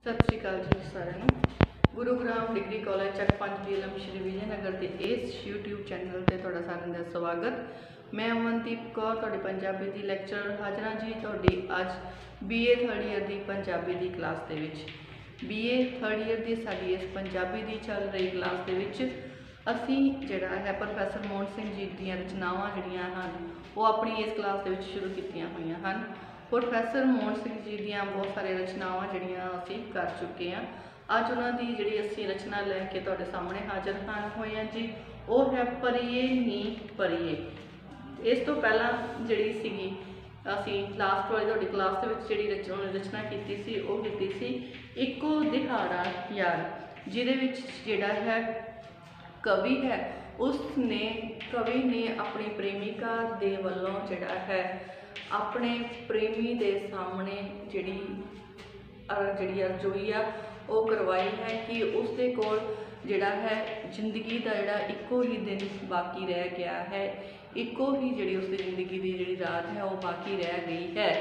सत श्री अकाल जी सारिਆਂ Gurugram degree college चक 5 DLM Shri Vijay Nagar के इस यूट्यूब चैनल से तुहाडा सारिਆਂ ਦਾ स्वागत। मैं अमनदीप कौर तुहाडी पंजाबी दी लैक्चरर हाज़र हाँ जी तुहाडी अज BA थर्ड ईयर की पंजाबी की क्लास के BA थर्ड ईयर की साडी इस पंजाबी की चल रही क्लास के असी जिहड़ा है प्रोफैसर मोहन सिंह जी दी रचनावां जिहड़ियां हन वो अपनी इस क्लास के शुरू कीतियां होईयां हन। प्रोफैसर मोहन सिंह जी दी बहुत सारी रचनावां जिहड़ियां असी कर चुके हैं। अज उन्होंने जिहड़ी असी रचना लैके तुहाडे सामने हाज़र होए हैं जी वो है परिए नी परिए। इस तो पहला जिहड़ी सीगी असी लास्ट वाली तुहाडी क्लास दे विच जिहड़ी रचना कीती सी वो कीती सी इक्को दिहाड़ा यार, जिहदे विच जिहड़ा है कवि है उसने कवि ने अपनी प्रेमिका दे वल्लों जिहड़ा है अपने प्रेमी दे सामने जिहड़ी अर्जोई आ वो करवाई है कि उसके कोल जिहड़ा है जिंदगी का जिहड़ा इक्को ही दिन बाकी रह गया है, इक्को ही जिहड़ी उसकी जिंदगी की जिहड़ी रात है वो बाकी रह गई है।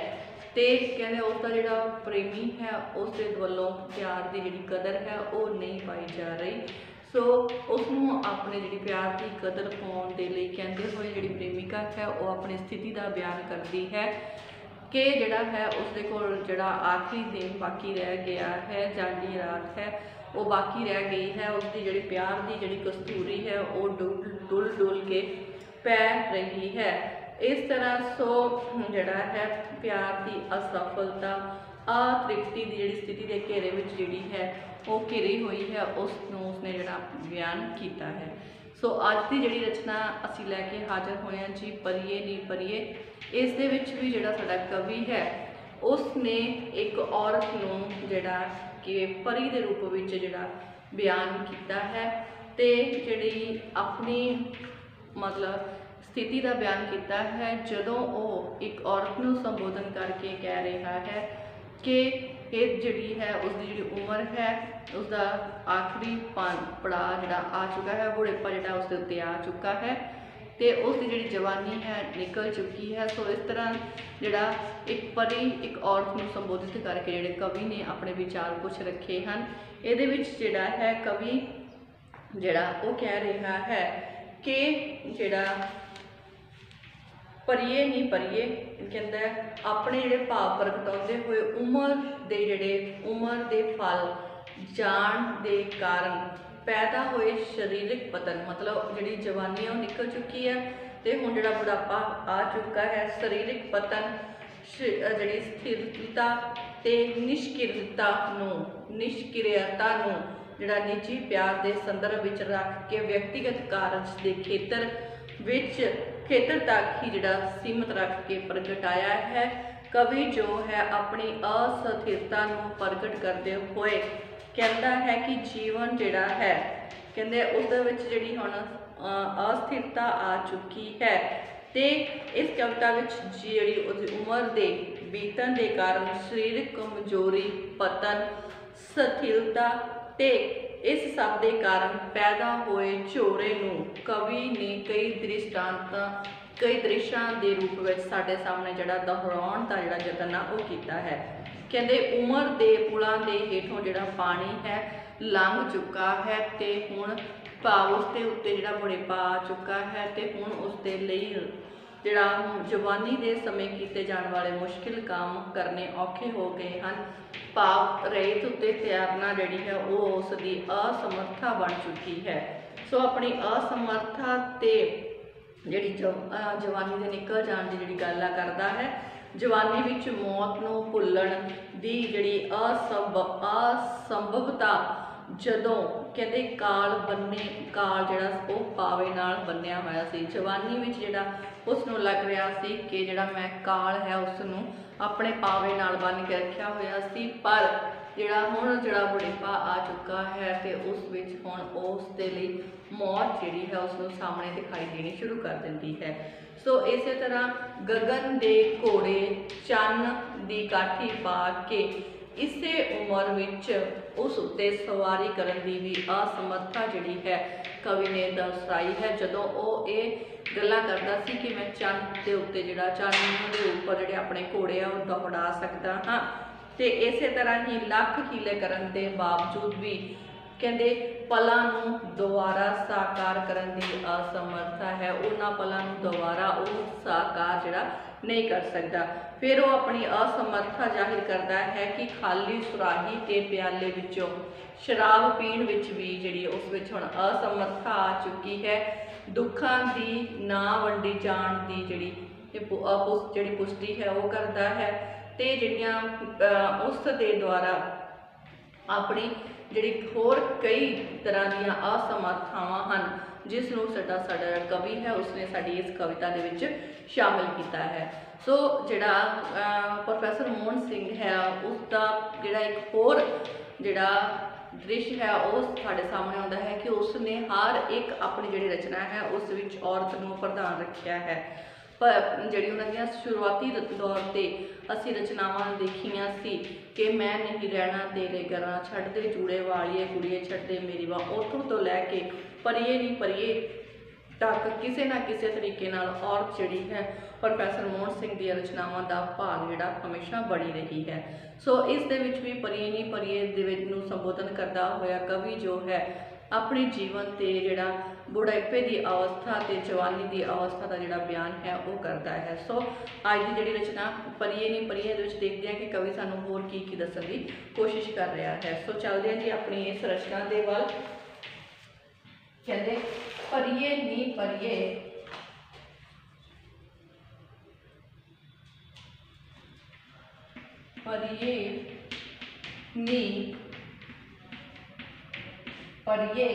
तो कहते उसका जिहड़ा प्रेमी है उसके वल्लों प्यार की जिहड़ी कदर है वो नहीं पाई जा रही। सो उसनों अपने जी प्यार की कदर पाने के लिए कहते हुए जी प्रेमिका है वो अपनी स्थिति का बयान करती है कि जिहड़ा है उसके कोल जिहड़ा आखिरी दिन बाकी रह गया है, जांदी रात है वो बाकी रह गई है, उसकी जी प्यार की जी कस्तूरी है वो डुल डुल के पै रही है। इस तरह सो जिहड़ा है प्यार की असफलता अतृप्ति की जी स्थिति के घेरे में जी है वो घिरी हुई है उसने जिहड़ा बयान किया है। सो अज की जी रचना असी लैके हाज़र होए हैं जी परिए नी परिए। इस दे विच भी जिहड़ा साडा कवि है उसने एक औरत नूं जिहड़ा कि परी दे रूप विच जिहड़ा बयान किया है ते जिहड़ी अपनी मतलब स्थिति का बयान किया है जदों वो एक औरत नूं संबोधन करके कह रहा है कि ये जिहड़ी है उसकी जिहड़ी उम्र है उसका आखिरी पड़ाव जिहड़ा आ चुका है, बुढ़ेपा जिहड़ा उसके उत्ते आ चुका है तो उसकी जिहड़ी जवानी है निकल चुकी है। सो इस तरह जिहड़ा एक परी एक औरत को संबोधित करके जिहड़े कवि ने अपने विचार कुछ रखे हैं। इहदे विच जिहड़ा है कवि जिहड़ा वो कह रहा है कि जिहड़ा परिए नी परिए कहता है अपने जिहड़े भाव प्रगटाउंदे हुए उम्र दे जिहड़े उम्र दे फल जान दे कारण पैदा हुए शरीरिक पतन, मतलब जिहड़ी जवानी है निकल चुकी है तो हुण जिहड़ा बुढ़ापा आ चुका है, शरीरिक पतन जिहड़ी स्थिरता ते निष्क्रियता नूं जिहड़ा निजी प्यार के संदर्भ विच रख के व्यक्तिगत कारज के खेतर तक ही जिहड़ा सीमित रख के प्रगटाया है। कवि जो है अपनी अस्थिरता नूं प्रगट करते हुए कहता है कि जीवन जिहड़ा है कहते उसदे विच जिहड़ी हुण अस्थिरता आ चुकी है ते इस कविता विच जिहड़ी उसदी उम्र दे बीतण दे कारण शरीरक कमजोरी पतन स्थिरता ते इस सब के कारण पैदा हुए झोरे नूं कवि ने कई दृश्यां के रूप में साडे सामने जिहड़ा दोहराउण दा जिहड़ा यतन वो कीता है। कहते उम्र के पुलों के हेठों जिहड़ा पानी है लंघ चुका है तो हुण भाव उसके उत्ते जिहड़ा बुढ़ेपा आ चुका है तो हुण उसके लिए जिहड़ा जवानी के समय किए जाने वाले मुश्किल काम करने औखे हो गए हैं। भाव रेत उत्ते तैरना जिहड़ी है वो उसकी असमर्था बन चुकी है। सो अपनी असमर्था ते जिहड़ी जवानी के निकल जाने की जिहड़ी गल करता है, जवानी विच मौत नूं भुल्लण दी जिहड़ी असंभवता जदों कहते काल जिहड़ा वो पावे नाल बन्निया होया सी। जवानी विच जिहड़ा उसनूं लग रहा सी कि जिहड़ा मैं काल है उसनूं अपने पावे नाल बन के रखिया होया सी, पर जिहड़ा हुण जिहड़ा बुढ़ेपा आ चुका है तो उस विच हुण उसदे लई मौत जिहड़ी है उसनूं सामने दिखाई देनी शुरू कर दिंदी है। सो इस तरह गगन दे घोड़े चन्न दी काठी पा के इसे उम्र विच उस उत्ते सवारी करन दी भी असमर्था जिहड़ी है कवि ने दर्शाई है। जदों वो ये गल्लां करदा सी कि मैं चन्न दे उत्ते जिहड़ा चन्न दे उपर जिहड़े अपने घोड़े आ वो दौड़ा सकदा हाँ ਤੇ ਇਸੇ ਤਰ੍ਹਾਂ ਹੀ ਲੱਖ ਹੀਲੇ ਕਰਨ ਦੇ ਬਾਵਜੂਦ ਵੀ ਕਹਿੰਦੇ ਪਲਾਂ ਨੂੰ ਦੁਬਾਰਾ ਸਾਕਾਰ ਕਰਨ ਦੀ ਅਸਮਰਥਾ ਹੈ। ਉਹਨਾਂ ਪਲਾਂ ਨੂੰ ਦੁਬਾਰਾ ਉਹ ਸਾਕਾਰ ਜਿਹੜਾ ਨਹੀਂ ਕਰ ਸਕਦਾ। ਫਿਰ ਉਹ ਆਪਣੀ ਅਸਮਰਥਾ ਜ਼ਾਹਿਰ ਕਰਦਾ ਹੈ ਕਿ ਖਾਲੀ ਸੁਰਾਹੀ ਤੇ ਪਿਆਲੇ ਵਿੱਚੋਂ ਸ਼ਰਾਬ ਪੀਣ ਵਿੱਚ ਵੀ ਜਿਹੜੀ ਉਸ ਵਿੱਚ ਹੁਣ ਅਸਮਰਥਾ ਆ ਚੁੱਕੀ ਹੈ। ਦੁੱਖਾਂ ਦੀ ਨਾ ਵੰਡੀ ਜਾਣ ਦੀ ਜਿਹੜੀ ਪੁਸ਼ਟੀ ਹੈ ਉਹ ਕਰਦਾ ਹੈ ਤੇ ਜਿਹੜੀਆਂ ਉਸ ਦੇ ਦੁਆਰਾ ਆਪਣੀ ਜਿਹੜੀ ਹੋਰ ਕਈ ਤਰ੍ਹਾਂ ਦੀਆਂ ਅਸਮਰਥਾਵਾਂ ਹਨ ਜਿਸ ਨੂੰ ਸਾਡਾ ਕਵੀ ਹੈ ਉਸਨੇ ਸਾਡੀ ਇਸ ਕਵਿਤਾ ਦੇ ਵਿੱਚ ਸ਼ਾਮਿਲ ਕੀਤਾ ਹੈ। ਸੋ ਜਿਹੜਾ ਪ੍ਰੋਫੈਸਰ ਮੋਹਨ ਸਿੰਘ ਹੈ ਉਸ ਦਾ ਜਿਹੜਾ ਇੱਕ ਹੋਰ ਜਿਹੜਾ ਦ੍ਰਿਸ਼ ਹੈ ਉਹ ਸਾਡੇ ਸਾਹਮਣੇ ਆਉਂਦਾ ਹੈ ਕਿ ਉਸਨੇ ਹਰ ਇੱਕ ਆਪਣੀ ਜਿਹੜੀ ਰਚਨਾ ਹੈ ਉਸ ਵਿੱਚ ਔਰਤ ਨੂੰ ਪ੍ਰਧਾਨ ਰੱਖਿਆ ਹੈ। ਪਰ ਜਿਹੜੀ ਉਹਨਾਂ ਦੀਆਂ ਸ਼ੁਰੂਆਤੀ ਦੌਰ 'ਤੇ ਅਸੀਂ ਰਚਨਾਵਾਂ ਦੇਖੀਆਂ ਸੀ ਕਿ ਮੈਂ ਨਹੀਂ ਰਹਿਣਾ ਤੇਰੇ ਘਰਾਂ, ਛੱਡ ਦੇ ਜੂੜੇ ਵਾਲੀਏ ਕੁੜੀਏ, ਛੱਡ ਦੇ ਮੇਰੀ ਬਾਂਹ, ਉੱਥੋਂ ਤੋਂ ਲੈ ਕੇ ਪਰੀਏ ਨੀ ਪਰੀਏ ਤੱਕ ਕਿਸੇ ਨਾ ਕਿਸੇ ਤਰੀਕੇ ਨਾਲ ਔਰਤ ਜਿਹੜੀ ਹੈ ਪ੍ਰੋਫੈਸਰ ਮੋਹਨ ਸਿੰਘ ਦੀਆਂ ਰਚਨਾਵਾਂ ਦਾ ਭਾਗ ਜਿਹੜਾ ਹਮੇਸ਼ਾ ਬਣੀ ਰਹੀ ਹੈ। ਸੋ ਇਸ ਦੇ ਵਿੱਚ ਵੀ ਪਰੀਏ ਨੀ ਪਰੀਏ ਦੇ ਵਿੱਚ ਨੂੰ ਸੰਬੋਧਨ ਕਰਦਾ ਹੋਇਆ ਕਵੀ ਜੋ ਹੈ ਆਪਣੇ ਜੀਵਨ ਤੇ ਜਿਹੜਾ ਬੁਢਾਪੇ ਦੀ ਅਵਸਥਾ ਤੇ ਜਵਾਨੀ ਦੀ ਅਵਸਥਾ ਦਾ ਜਿਹੜਾ ਬਿਆਨ ਹੈ ਉਹ ਕਰਦਾ ਹੈ। ਸੋ ਅੱਜ ਦੀ ਜਿਹੜੀ ਰਚਨਾ ਪਰੀਏ ਨੀ ਪਰੀਏ ਦੇ ਵਿੱਚ ਦੇਖਦੇ ਹਾਂ ਕਿ ਕਵੀ ਸਾਨੂੰ ਹੋਰ ਕੀ ਕੀ ਦੱਸਣ ਦੀ ਕੋਸ਼ਿਸ਼ ਕਰ ਰਿਹਾ ਹੈ। ਸੋ ਚੱਲਦੇ ਹਾਂ ਜੀ ਆਪਣੀ ਇਸ ਰਚਨਾ ਦੇ ਵੱਲ। ਕਹਿੰਦੇ ਪਰੀਏ ਨੀ ਪਰੀਏ, ਪਰੀਏ ਨੀ ਪਰੀਏ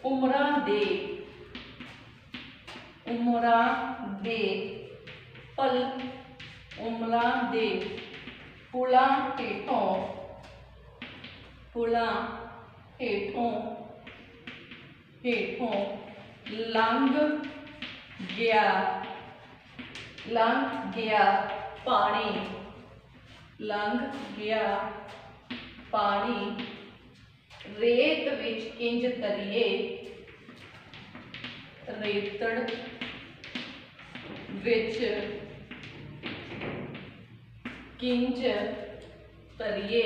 ਉਮਰਾਂ ਦੇ ਪਲ, ਉਮਰਾਂ ਦੇ ਪੁਲਾਂ ਹੇਠੋਂ ਲੰਘ ਗਿਆ ਪਾਣੀ, ਰੇਤ ਵਿੱਚ ਕਿੰਜ ਤਰੀਏ, ਰੇਤੜ ਵਿੱਚ ਕਿੰਜ ਤਰੀਏ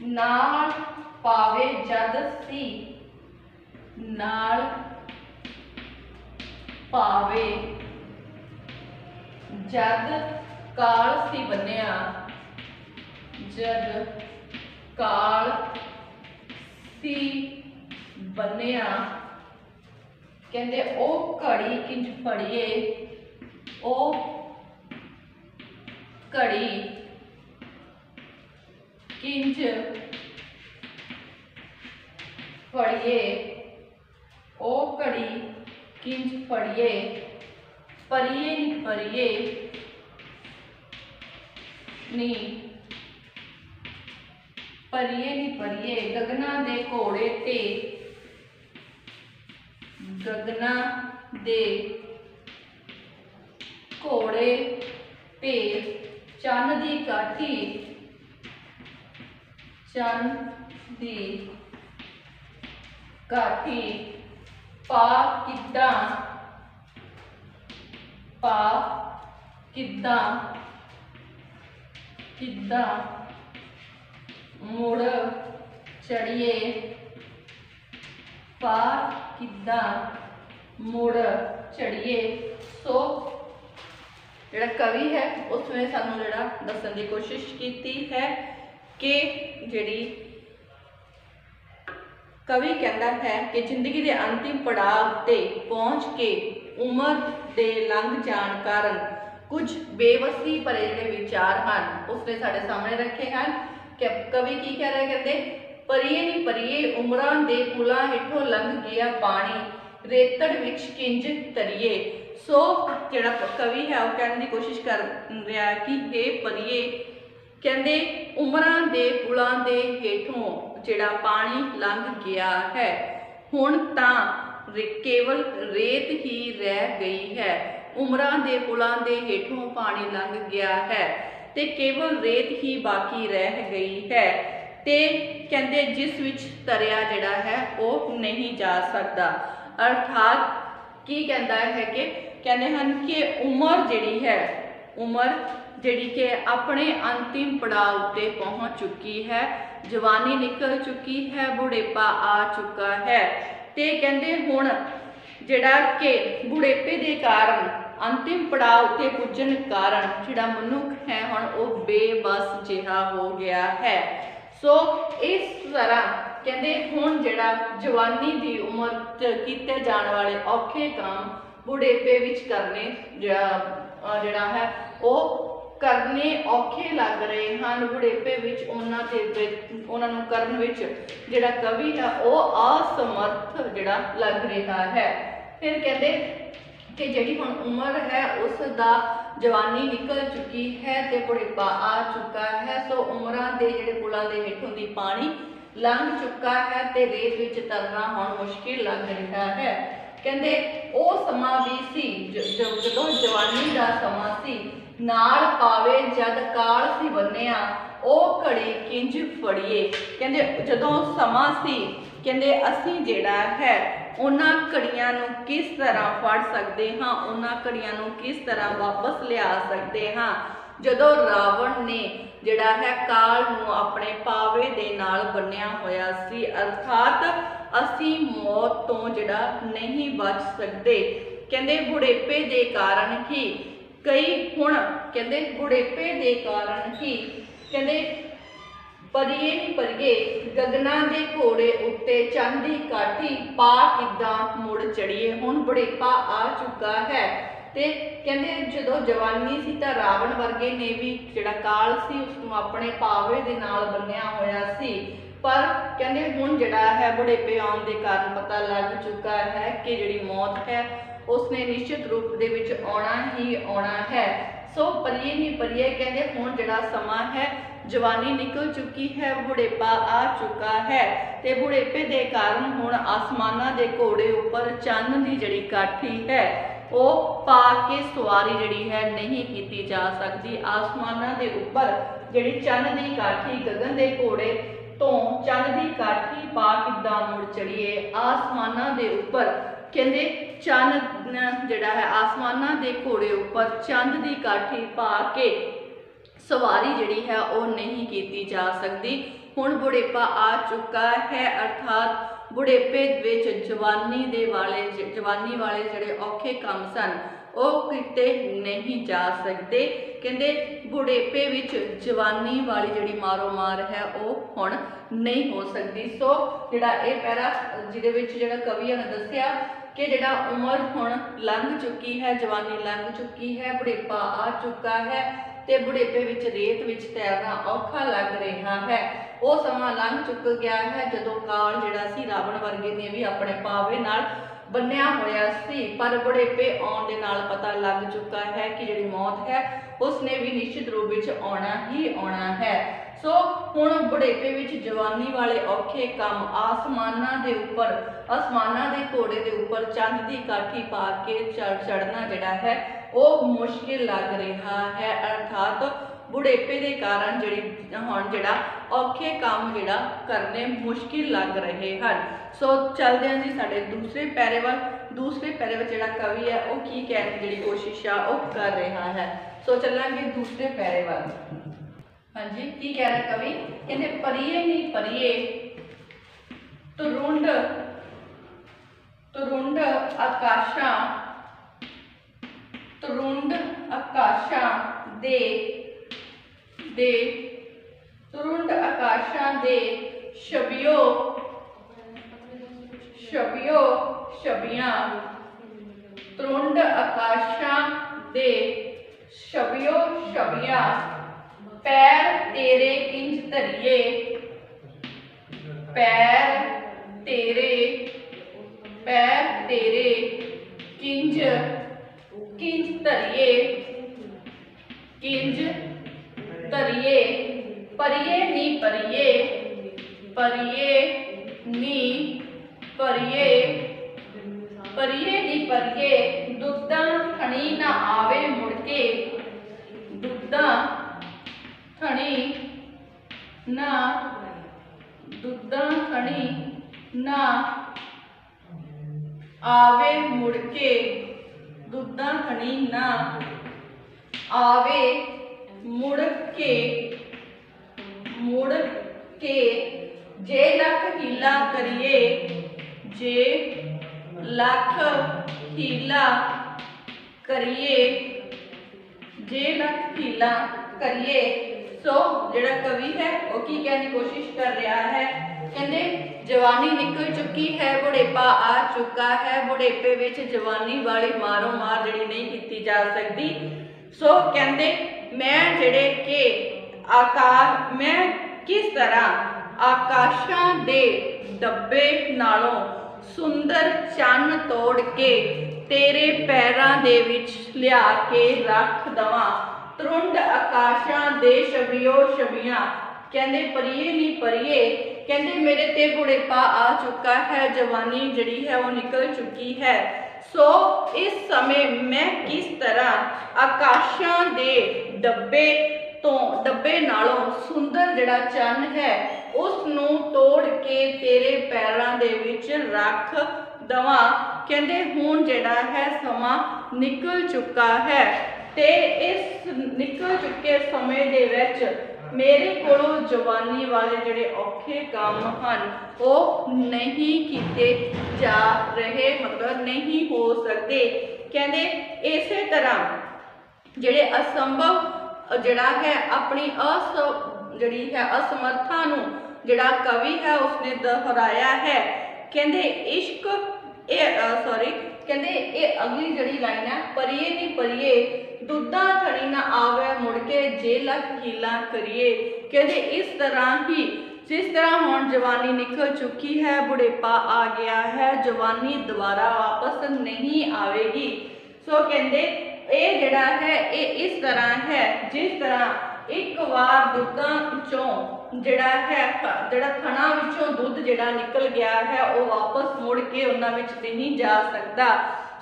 ਨਾਲ ਪਾਵੇ ਜਦ ਸੀ, ਨਾਲ ਪਾਵੇ ਜਦ ਕਾਲ ਸੀ ਬੰਨਿਆ, ਜਦ ਕਾਲ ਸੀ ਬੰਨਿਆ। ਕਹਿੰਦੇ ਉਹ ਘੜੀ ਕਿੰਜ ਫੜੀਏ, ਉਹ ਘੜੀ ਕਿੰਜ ਫੜੀਏ, ਉਹ ਘੜੀ ਕਿੰਜ ਫੜੀਏ, ਪਰੀਏ ਨੀ ਪਰੀਏ ਨੀ ਪਰੀਏ ਨੀ ਪਰੀਏ, ਗਗਨਾਂ ਦੇ ਘੋੜੇ ਤੇ, ਗਗਨਾਂ ਦੇ ਘੋੜੇ ਤੇ ਚੰਨ ਦੀ ਕਾਠੀ, ਚੰਨ ਦੀ ਕਾਠੀ ਪਾ ਕਿੱਦਾਂ ਮੁੜ ਚੜੀਏ, ਪਾ ਕਿੱਦਾਂ ਮੁੜ ਚੜੀਏ। ਸੋ ਜਿਹੜਾ ਕਵੀ ਹੈ ਉਸਨੇ ਸਾਨੂੰ ਜਿਹੜਾ ਦੱਸਣ ਦੀ ਕੋਸ਼ਿਸ਼ ਕੀਤੀ ਹੈ ਕਿ ਜਿਹੜੀ ਕਵੀ ਕਹਿੰਦਾ ਹੈ ਕਿ ਜ਼ਿੰਦਗੀ ਦੇ ਅੰਤਿਮ ਪੜਾਅ ਤੇ ਪਹੁੰਚ ਕੇ ਉਮਰ ਦੇ ਲੰਘ ਜਾਣ ਕਾਰਨ ਕੁਝ ਬੇਵਸੀ ਭਰੇ ਜਿਹੜੇ ਵਿਚਾਰ ਹਨ ਉਸਨੇ ਸਾਡੇ ਸਾਹਮਣੇ ਰੱਖੇ ਹਨ। ਕਿ ਕਵੀ ਕੀ ਕਹਿ ਰਿਹਾ, ਕਹਿੰਦੇ ਪਰੀਏ ਨੀ ਪਰੀਏ ਉਮਰਾਂ ਦੇ ਪੁਲਾਂ ਹੇਠੋਂ ਲੰਘ ਗਿਆ ਪਾਣੀ, ਰੇਤੜ ਵਿੱਚ ਕਿੰਜ ਤਰੀਏ। ਸੋ ਜਿਹੜਾ ਕਵੀ ਹੈ ਉਹ ਕਹਿਣ ਦੀ ਕੋਸ਼ਿਸ਼ ਕਰ ਰਿਹਾ ਕਿ ਇਹ ਪਰੀਏ, ਕਹਿੰਦੇ ਉਮਰਾਂ ਦੇ ਪੁਲਾਂ ਦੇ ਹੇਠੋਂ ਜਿਹੜਾ ਪਾਣੀ ਲੰਘ ਗਿਆ ਹੈ, ਹੁਣ ਤਾਂ ਕੇਵਲ ਰੇਤ ਹੀ ਰਹਿ ਗਈ ਹੈ। ਉਮਰਾਂ ਦੇ ਪੁਲਾਂ ਦੇ ਹੇਠੋਂ ਪਾਣੀ ਲੰਘ ਗਿਆ ਹੈ ਤੇ ਕੇਵਲ ਰੇਤ ਹੀ ਬਾਕੀ ਰਹਿ ਗਈ ਹੈ ਤੇ ਕਹਿੰਦੇ ਜਿਸ ਵਿੱਚ ਤਰਿਆ ਜਿਹੜਾ ਹੈ ਉਹ ਨਹੀਂ ਜਾ ਸਕਦਾ। ਅਰਥਾਤ ਕੀ ਕਹਿੰਦਾ ਹੈ ਕਿ कहते हैं कि उम्र जिहड़ी है, उम्र जिहड़ी कि अपने अंतिम पड़ाव उत्ते पहुँच चुकी है, जवानी निकल चुकी है, बुढ़ेपा आ चुका है। ते कहते हुण जिहड़ा कि बुढ़ेपे के कारण अंतिम पड़ाव उत्ते पुजन कारण जिहड़ा मनुख है हुण वो बेबस जिहा हो गया है। सो इस तरह कहते हुण जिहड़ा जवानी की उम्र कीते जाने वाले औखे काम बुढ़ेपे विच करने जिहड़ा है वो करने औखे लग रहे हैं। बुढ़ेपे विच उन्हां नूं करन विच जिहड़ा कवि है वो असमर्थ जिहड़ा लग रहा है। फिर कहते कि जिहड़ी हुण उम्र है उसका जवानी निकल चुकी है ते बुढ़ेपा आ चुका है। सो उम्रां दे जिहड़े पुलां दे हेठों दी पानी लंघ चुका है ते रेत विच तरना हुण मुश्किल लग रहा है। कहते वो समा भी सी जदों जवानी का समा सी, नाल पावे जद काल सी बन्निया ओ घड़ी किंज फड़िए। कहते जदों समा सी कहते असी जिहड़ा है उन्हां घड़ियां नूं किस तरह फड़ सकते हाँ, उन्हां घड़ियां नूं किस तरह वापस लिया सकते हाँ। जदों रावण ने जिहड़ा है काल नूं अपने पावे दे नाल बन्निया होया सी, अर्थात असी मौत तो जिहड़ा नहीं बच सकते। कहते बुढ़ेपे दे कारण ही कई हुण कहते बुढ़ेपे दे कारण ही कहते परिए नी परिए गगना दे घोड़े उत्ते चंद दी काठी पा किदां मुड़ चढ़िए। हुण बुढ़ेपा आ चुका है ते कहते जदों जवानी सी तां रावण वर्गे ने भी जिहड़ा काल सी उसनूं अपने पावे दे नाल बन्निया होया सी, पर कहते हुण जिहड़ा है बुढ़ेपे आउण दे कारण पता लग चुका है कि जिहड़ी मौत है उसने निश्चित रूप दे विच आउणा ही आउणा है। सो परिए नी परिए कहते हुण जिहड़ा समा है जवानी निकल चुकी है, बुढ़ेपा आ चुका है ते बुढ़ेपे दे कारण हुण आसमानां दे घोड़े उपर चंद दी जिहड़ी काठी है वो पा के सवारी जिहड़ी है नहीं की जा सकती। आसमानां दे उपर जिहड़ी चंद दी काठी गगन दे घोड़े तो चंद दी काठी पा किदां मुड़ चढ़िए। आसमानां दे उपर कहते चंद जिहड़ा है आसमानां दे घोड़े उपर चंद दी काठी पा के सवारी जिहड़ी है वो नहीं की जा सकती। हुण बुढ़ेपा आ चुका है, अर्थात बुढ़ेपे विच जवानी वाले जिहड़े औखे काम सन वो किते नहीं जा सकते। कहते बुढ़ेपे विच जवानी वाली जिहड़ी मारो मार है वो हुण नहीं हो सकती। सो जिहड़ा ये पैरा जिहदे विच जिहड़ा कवि ने दस्सिया कि जिहड़ा उम्र हुण लंघ चुकी है, जवानी लंघ चुकी है, बुढ़ेपा आ चुका है ते बुढ़ेपे विच रेत विच तैरना औखा लग रहा है। वो समा लंघ चुक गया है जदों काल जिहड़ा सी रावण वर्गे ने भी अपने पावे नाल बन्निया होया सी, पर बुढ़ेपे आउण दे नाल पता लग चुका है कि जिहड़ी मौत है उसने भी निश्चित रूप विच आउणा ही आउणा है। सो हुण बुढ़ेपे विच जवानी वाले औखे काम आसमानां दे उपर आसमानां दे घोड़े दे उपर चंद दी काठी पा के चढ़ना जिहड़ा है वो मुश्किल लग रहा है, अर्थात बुढ़ेपे के कारण हुण जिहड़ा औखे काम जिहड़ा करने मुश्किल लग रहे हैं। सो चलते हैं जी साडे दूसरे पैरे वाल। दूसरे पैरे में जिहड़ा कवि है वो की कहने की जिहड़ी कोशिश आ वो कर रहा है। सो चलांगे दूसरे पैरे वाल। हाँ जी, की कह रहा कवि, कहते परिए नी परिए तुरुंड तुरुंड आकाशां तुरुंड आकाशां दे तुरुंड आकाशां दे छबियो छबियो छबियां तुरुंड आकाशां दे छबियो छबियां पैर तेरे किंज धरिए पैर तेरे किंज धरिए किंज धरिए परिए नी परिए परिए नी परिए परिए नी परिए दुद्धा थणी ना आवे मुड़के दुद्धा थणी ना दुद्धा थणी ना आवे मुड़के ਦੁੱਧਾਂ ਥਣੀ ਨਾ ਆਵੇ ਮੁੜ ਕੇ ਜੇ ਲੱਖ ਹੀਲਾ ਕਰੀਏ ਜੇ ਲੱਖ ਹੀਲਾ ਕਰੀਏ ਜੇ ਲੱਖ ਹੀਲਾ करिए। सो जिहड़ा कवि है वो की कहने की कोशिश कर रहा है, कहते जवानी निकल चुकी है बुढ़ेपा आ चुका है, बुढ़ेपे विच जवानी वाली मारो मार जिहड़ी नहीं की जा सकती। सो कहते मैं जिहड़े के आकार मैं किस तरह आकाशां दे डब्बे नालों सुंदर चन्न तोड़ के तेरे पैरां दे विच लिया के रख दवां, त्रुंड आकाशां दे छबियो छबियां, कहते परिए नी परिए, कहते मेरे ते बुढ़ेपा आ चुका है, जवानी जड़ी है वो निकल चुकी है। सो इस समय मैं किस तरह आकाशां दे डब्बे नालों सुंदर जड़ा चन्न है उसनू तोड़ के तेरे पैरां दे विच रख दवां, कहते हुण जड़ा है समा निकल चुका है ते इस निकल चुके समय दे विच मेरे कोलों जवानी वाले जिहड़े औखे काम हन वो नहीं कीते जा रहे, मतलब नहीं हो सकते। कहते इसे तरह जिहड़े असंभव जिहड़ा है अपनी जिहड़ी है असमर्था नूं जिहड़ा कवि है उसने दोहराया है। कहते इश्क कहते ये अगली जड़ी लाइन है, परिए नी परिए दुद्धा थड़ी ना आवे मुड़ के जे लख हीला करिए। कहते इस तरह ही जिस तरह हुण जवानी निकल चुकी है बुढ़ेपा आ गया है, जवानी दोबारा वापस नहीं आवेगी। सो कहते ये जिहड़ा है ये इस तरह है जिस तरह एक बार दुद्धां विचों जिहड़ा है जिहड़ा थणा विचों दुध जिहड़ा निकल गया है वो वापस मुड़ के उन्हां विच नहीं जा सकता।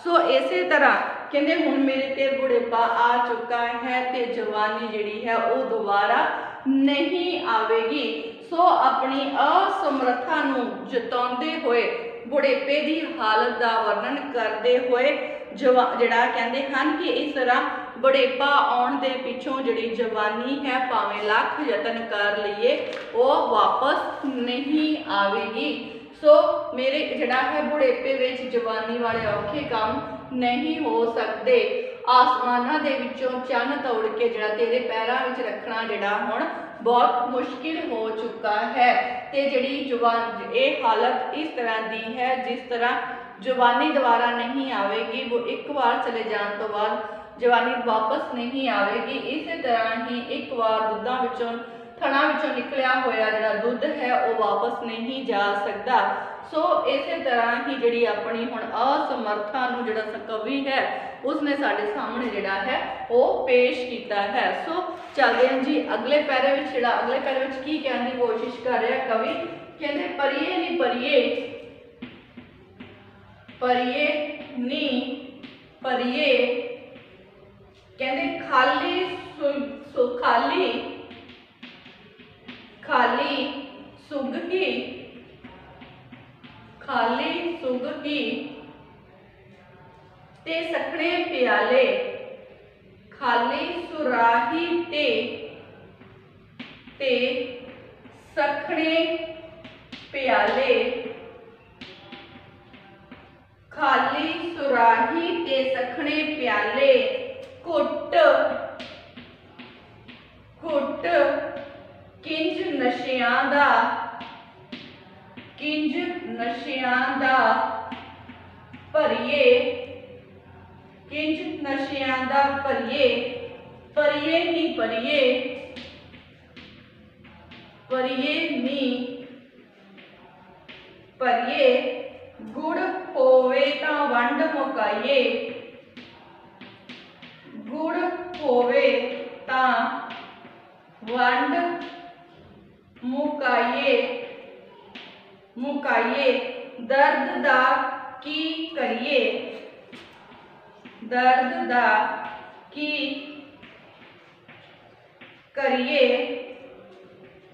सो इसे तरह कहते हुण मेरे ते बुढ़ेपा आ चुका है ते जवानी जिहड़ी है वो दोबारा नहीं आवेगी। सो अपनी असमर्था नूं जताउंदे होए बुढ़ेपे की हालत का वर्णन करते हुए जिहड़ा कहते हैं कि इस तरह बुढ़ेपा आउण दे पिछों जिहड़ी जवानी है भावें लख यतन कर लईए वो वापस नहीं आवेगी। सो मेरे जिहड़ा है बुढ़ेपे विच जवानी वाले औखे काम नहीं हो सकते। आसमानां दे विचों चन्न तोड़ के जिहड़ा तेरे पैरां विच रखना जिहड़ा हुण बहुत मुश्किल हो चुका है। ते जिहड़ी जवान ये हालत इस तरह दी है जिस तरह जवानी दोबारा नहीं आवेगी, वो एक बार चले जाने तो बाद जवानी वापस नहीं आवेगी। इस तरह ही एक बार दुधां विचों थणा विचों निकलिया होया जिहड़ा दुध है वो वापस नहीं जा सकता। सो इस तरह ही जिहड़ी अपनी हुण असमर्था नूं जिहड़ा कवि है उसने साडे सामने जिहड़ा है वो पेश किया है। सो चलदे हैं जी अगले पैरे विच जिहड़ा अगले पैरे विच की कहने की कोशिश कर रहा कवि, कहते परिए नी परिए परिए नी परिए, कहते खाली खाली खाली सुगही खाली सुगही ते सखणे प्याले, खाली सुराही ते सखणे प्याले, खाली सुराही ते सखणे प्याले, घुट घुट किंज नशियां दा भरिए, किंज नशियां दा भरिए, परिए नी परिए परिए नी परिए, गुड़ होवे तां वंड मुकाइए, गुड़ होवे तां वंड मुकाइए मुकाइए, दर्द दा की करिए, दर्द दा की करिए।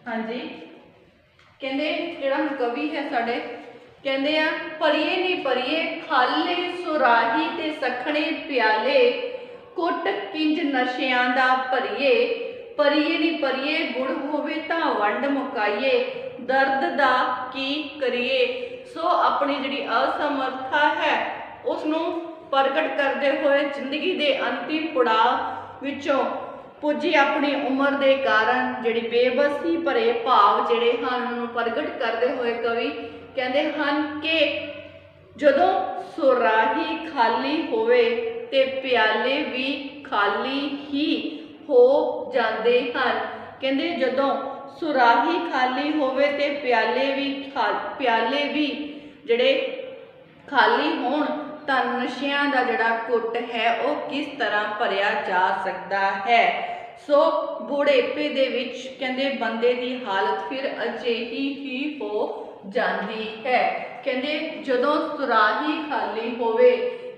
हाँ जी कहते जिहड़ा कवि है साडे ਕਹਿੰਦੇ ਆ ਪਰੀਏ ਨੀ ਪਰੀਏ ਖਾਲੇ ਸੁਰਾਹੀ ਤੇ ਸਖਣੇ ਪਿਆਲੇ ਕੁੱਟ ਕਿੰਜ ਨਸ਼ਿਆਂ ਦਾ ਭਰੀਏ ਪਰੀਏ ਨੀ ਪਰੀਏ ਗੁੜ ਹੋਵੇ ਤਾਂ ਵੰਡ ਮੁਕਾਈਏ ਦਰਦ ਦਾ ਕੀ ਕਰੀਏ। ਸੋ ਆਪਣੀ ਜਿਹੜੀ ਅਸਮਰਥਾ ਹੈ ਉਸ ਨੂੰ ਪ੍ਰਗਟ ਕਰਦੇ ਹੋਏ ਜ਼ਿੰਦਗੀ ਦੇ ਅੰਤਿਮ ਪੜਾਅ ਵਿੱਚੋਂ ਪੁੱਜੀ ਆਪਣੀ ਉਮਰ ਦੇ ਕਾਰਨ ਜਿਹੜੀ ਬੇਬਸੀ ਭਰੇ ਭਾਵ ਜਿਹੜੇ ਹਨ ਉਹਨੂੰ ਪ੍ਰਗਟ ਕਰਦੇ ਹੋਏ ਕਵੀ ਕਹਿੰਦੇ ਹਨ ਕਿ ਜਦੋਂ ਸੁਰਾਹੀ ਖਾਲੀ ਹੋਵੇ ਤੇ ਪਿਆਲੇ ਵੀ ਖਾਲੀ ਹੀ ਹੋ ਜਾਂਦੇ ਹਨ। ਕਹਿੰਦੇ ਜਦੋਂ ਸੁਰਾਹੀ ਖਾਲੀ ਹੋਵੇ ਤੇ ਪਿਆਲੇ ਵੀ ਜਿਹੜੇ ਖਾਲੀ ਹੋਣ ਤਾਂ ਨਸ਼ਿਆਂ ਦਾ ਜਿਹੜਾ ਘੁੱਟ ਹੈ ਉਹ ਕਿਸ ਤਰ੍ਹਾਂ ਭਰਿਆ ਜਾ ਸਕਦਾ ਹੈ। ਸੋ ਬੁਢੇਪੇ ਦੇ ਵਿੱਚ ਕਹਿੰਦੇ ਬੰਦੇ ਦੀ ਹਾਲਤ ਫਿਰ ਅਜਿਹੀ ਹੀ ਹੋ ਜਾਂਦੀ ਹੈ। ਕਹਿੰਦੇ ਜਦੋਂ ਸੁਰਾਹੀ ਖਾਲੀ ਹੋਵੇ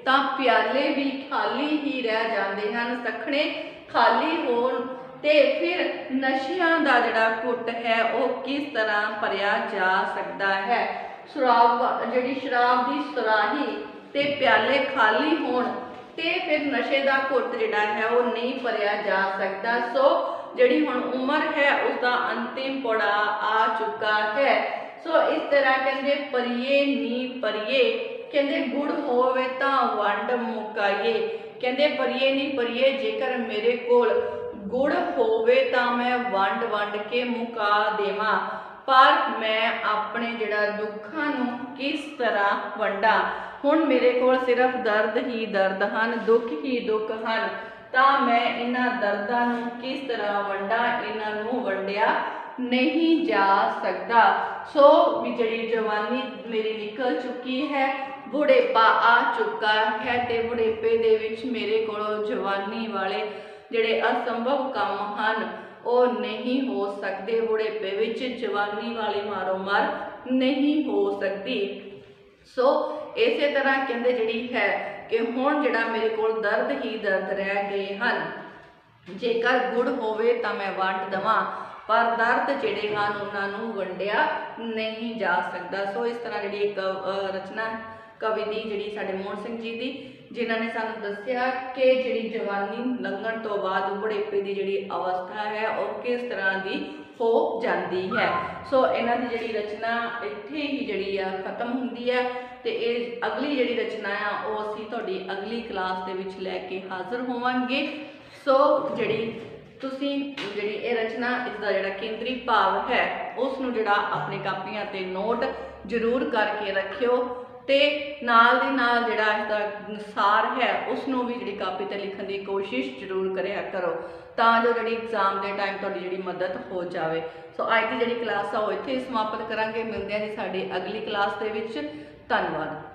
ਤਾਂ ਪਿਆਲੇ ਵੀ ਖਾਲੀ ਹੀ ਰਹਿ ਜਾਂਦੇ ਹਨ, ਸਖਣੇ ਖਾਲੀ ਹੋਣ ਤੇ ਫਿਰ ਨਸ਼ਿਆਂ ਦਾ ਜਿਹੜਾ ਘੁੱਟ ਹੈ ਉਹ ਕਿਸ ਤਰ੍ਹਾਂ ਭਰਿਆ ਜਾ ਸਕਦਾ ਹੈ। ਜਿਹੜੀ ਸ਼ਰਾਬ ਦੀ ਸੁਰਾਹੀ ਤੇ ਪਿਆਲੇ ਖਾਲੀ ਹੋਣ ਤੇ ਫਿਰ ਨਸ਼ੇ ਦਾ ਘੁੱਟ ਜਿਹੜਾ ਹੈ ਉਹ ਨਹੀਂ ਭਰਿਆ ਜਾ ਸਕਦਾ। ਸੋ ਜਿਹੜੀ ਹੁਣ ਉਮਰ ਹੈ ਉਸ ਦਾ ਅੰਤਿਮ ਪੜਾਅ ਆ ਚੁੱਕਾ ਹੈ। ਸੋ ਇਸ ਤਰ੍ਹਾਂ ਕਹਿੰਦੇ ਪਰੀਏ ਨੀ ਪਰੀਏ ਕਹਿੰਦੇ ਗੁੜ ਹੋਵੇ ਤਾਂ ਵੰਡ ਮੁਕਾਈਏ। ਕਹਿੰਦੇ ਪਰੀਏ ਨੀ ਪਰੀਏ ਜੇਕਰ ਮੇਰੇ ਕੋਲ ਗੁੜ ਹੋਵੇ ਤਾਂ ਮੈਂ ਵੰਡ ਕੇ ਮੁਕਾ ਦੇਵਾਂ, ਪਰ ਮੈਂ ਆਪਣੇ ਜਿਹੜਾ ਦੁੱਖਾਂ ਨੂੰ ਕਿਸ ਤਰ੍ਹਾਂ ਵੰਡਾਂ। ਹੁਣ ਮੇਰੇ ਕੋਲ ਸਿਰਫ ਦਰਦ ਹੀ ਦਰਦ ਹਨ, ਦੁੱਖ ਹੀ ਦੁੱਖ ਹਨ, ਤਾਂ ਮੈਂ ਇਹਨਾਂ ਦਰਦਾਂ ਨੂੰ ਕਿਸ ਤਰ੍ਹਾਂ ਵੰਡਾਂ, ਇਹਨਾਂ ਨੂੰ ਵੰਡਿਆ ਨਹੀਂ ਜਾ ਸਕਦਾ। ਸੋ ਵੀ ਜਿਹੜੀ ਜਵਾਨੀ ਮੇਰੀ ਨਿਕਲ ਚੁੱਕੀ ਹੈ, ਬੁਢੇਪਾ ਆ ਚੁੱਕਾ ਹੈ ਤੇ ਬੁਢੇਪੇ ਦੇ ਵਿੱਚ ਮੇਰੇ ਕੋਲੋਂ ਜਵਾਨੀ ਵਾਲੇ ਜਿਹੜੇ ਅਸੰਭਵ ਕੰਮ ਹਨ ਉਹ ਨਹੀਂ ਹੋ ਸਕਦੇ। ਬੁਢੇਪੇ ਵਿੱਚ ਜਵਾਨੀ ਵਾਲੀ ਮਾਰੋ ਮਾਰ ਨਹੀਂ ਹੋ ਸਕਦੀ। ਸੋ ਇਸੇ ਤਰ੍ਹਾਂ ਕਹਿੰਦੇ ਜਿਹੜੀ ਹੈ ਕਿ ਹੁਣ ਜਿਹੜਾ ਮੇਰੇ ਕੋਲ ਦਰਦ ਹੀ ਦਰਦ ਰਹਿ ਗਏ ਹਨ, ਜੇਕਰ ਗੁੜ ਹੋਵੇ ਤਾਂ ਮੈਂ ਵੰਡ ਦੇਵਾਂ, ਪਰ ਦਰਦ ਜਿਹੜੇ ਹਨ ਉਹਨਾਂ ਨੂੰ ਵੰਡਿਆ ਨਹੀਂ ਜਾ ਸਕਦਾ। ਸੋ ਇਸ ਤਰ੍ਹਾਂ ਜਿਹੜੀ ਇੱਕ ਰਚਨਾ ਕਵੀ ਦੀ ਜਿਹੜੀ ਸਾਡੇ ਮੋਹਨ ਸਿੰਘ ਜੀ ਦੀ, ਜਿਨ੍ਹਾਂ ਨੇ ਸਾਨੂੰ ਦੱਸਿਆ ਕਿ ਜਿਹੜੀ ਜਵਾਨੀ ਲੰਘਣ ਤੋਂ ਬਾਅਦ ਬੁਢੇਪੇ ਦੀ ਜਿਹੜੀ ਅਵਸਥਾ ਹੈ ਉਹ ਕਿਸ ਤਰ੍ਹਾਂ ਦੀ ਹੋ ਜਾਂਦੀ ਹੈ। ਸੋ ਇਹਨਾਂ ਦੀ ਜਿਹੜੀ ਰਚਨਾ ਇੱਥੇ ਹੀ ਜਿਹੜੀ ਆ ਖਤਮ ਹੁੰਦੀ ਹੈ ਤੇ ਇਹ ਅਗਲੀ ਜਿਹੜੀ ਰਚਨਾ ਆ ਉਹ ਅਸੀਂ ਤੁਹਾਡੀ ਅਗਲੀ ਕਲਾਸ ਦੇ ਵਿੱਚ ਲੈ ਕੇ ਹਾਜ਼ਰ ਹੋਵਾਂਗੇ। ਸੋ ਤੁਸੀਂ ਜਿਹੜੀ ਇਹ ਰਚਨਾ, ਇਸ ਦਾ ਜਿਹੜਾ ਕੇਂਦਰੀ ਭਾਵ ਹੈ ਉਸ ਨੂੰ ਜਿਹੜਾ ਆਪਣੇ ਕਾਪੀਆਂ ਤੇ ਨੋਟ ਜ਼ਰੂਰ ਕਰਕੇ ਰੱਖਿਓ ਤੇ ਨਾਲ ਦੀ ਨਾਲ ਜਿਹੜਾ ਇਸ ਦਾ ਸਾਰ ਹੈ ਉਸ ਨੂੰ ਵੀ ਜਿਹੜੀ ਕਾਪੀ ਤੇ ਲਿਖਣ ਦੀ ਕੋਸ਼ਿਸ਼ ਜ਼ਰੂਰ ਕਰਿਆ ਕਰੋ, ਤਾਂ ਜੋ ਜਿਹੜੀ ਐਗਜ਼ਾਮ ਦੇ ਟਾਈਮ ਤੁਹਾਡੀ ਜਿਹੜੀ ਮਦਦ ਹੋ ਜਾਵੇ। ਸੋ ਅੱਜ ਦੀ ਜਿਹੜੀ ਕਲਾਸ ਆ ਉਹ ਇੱਥੇ ਸਮਾਪਤ ਕਰਾਂਗੇ। ਮਿਲਦੇ ਹਾਂ ਜੀ ਸਾਡੀ ਅਗਲੀ ਕਲਾਸ ਦੇ ਵਿੱਚ। ਧੰਨਵਾਦ।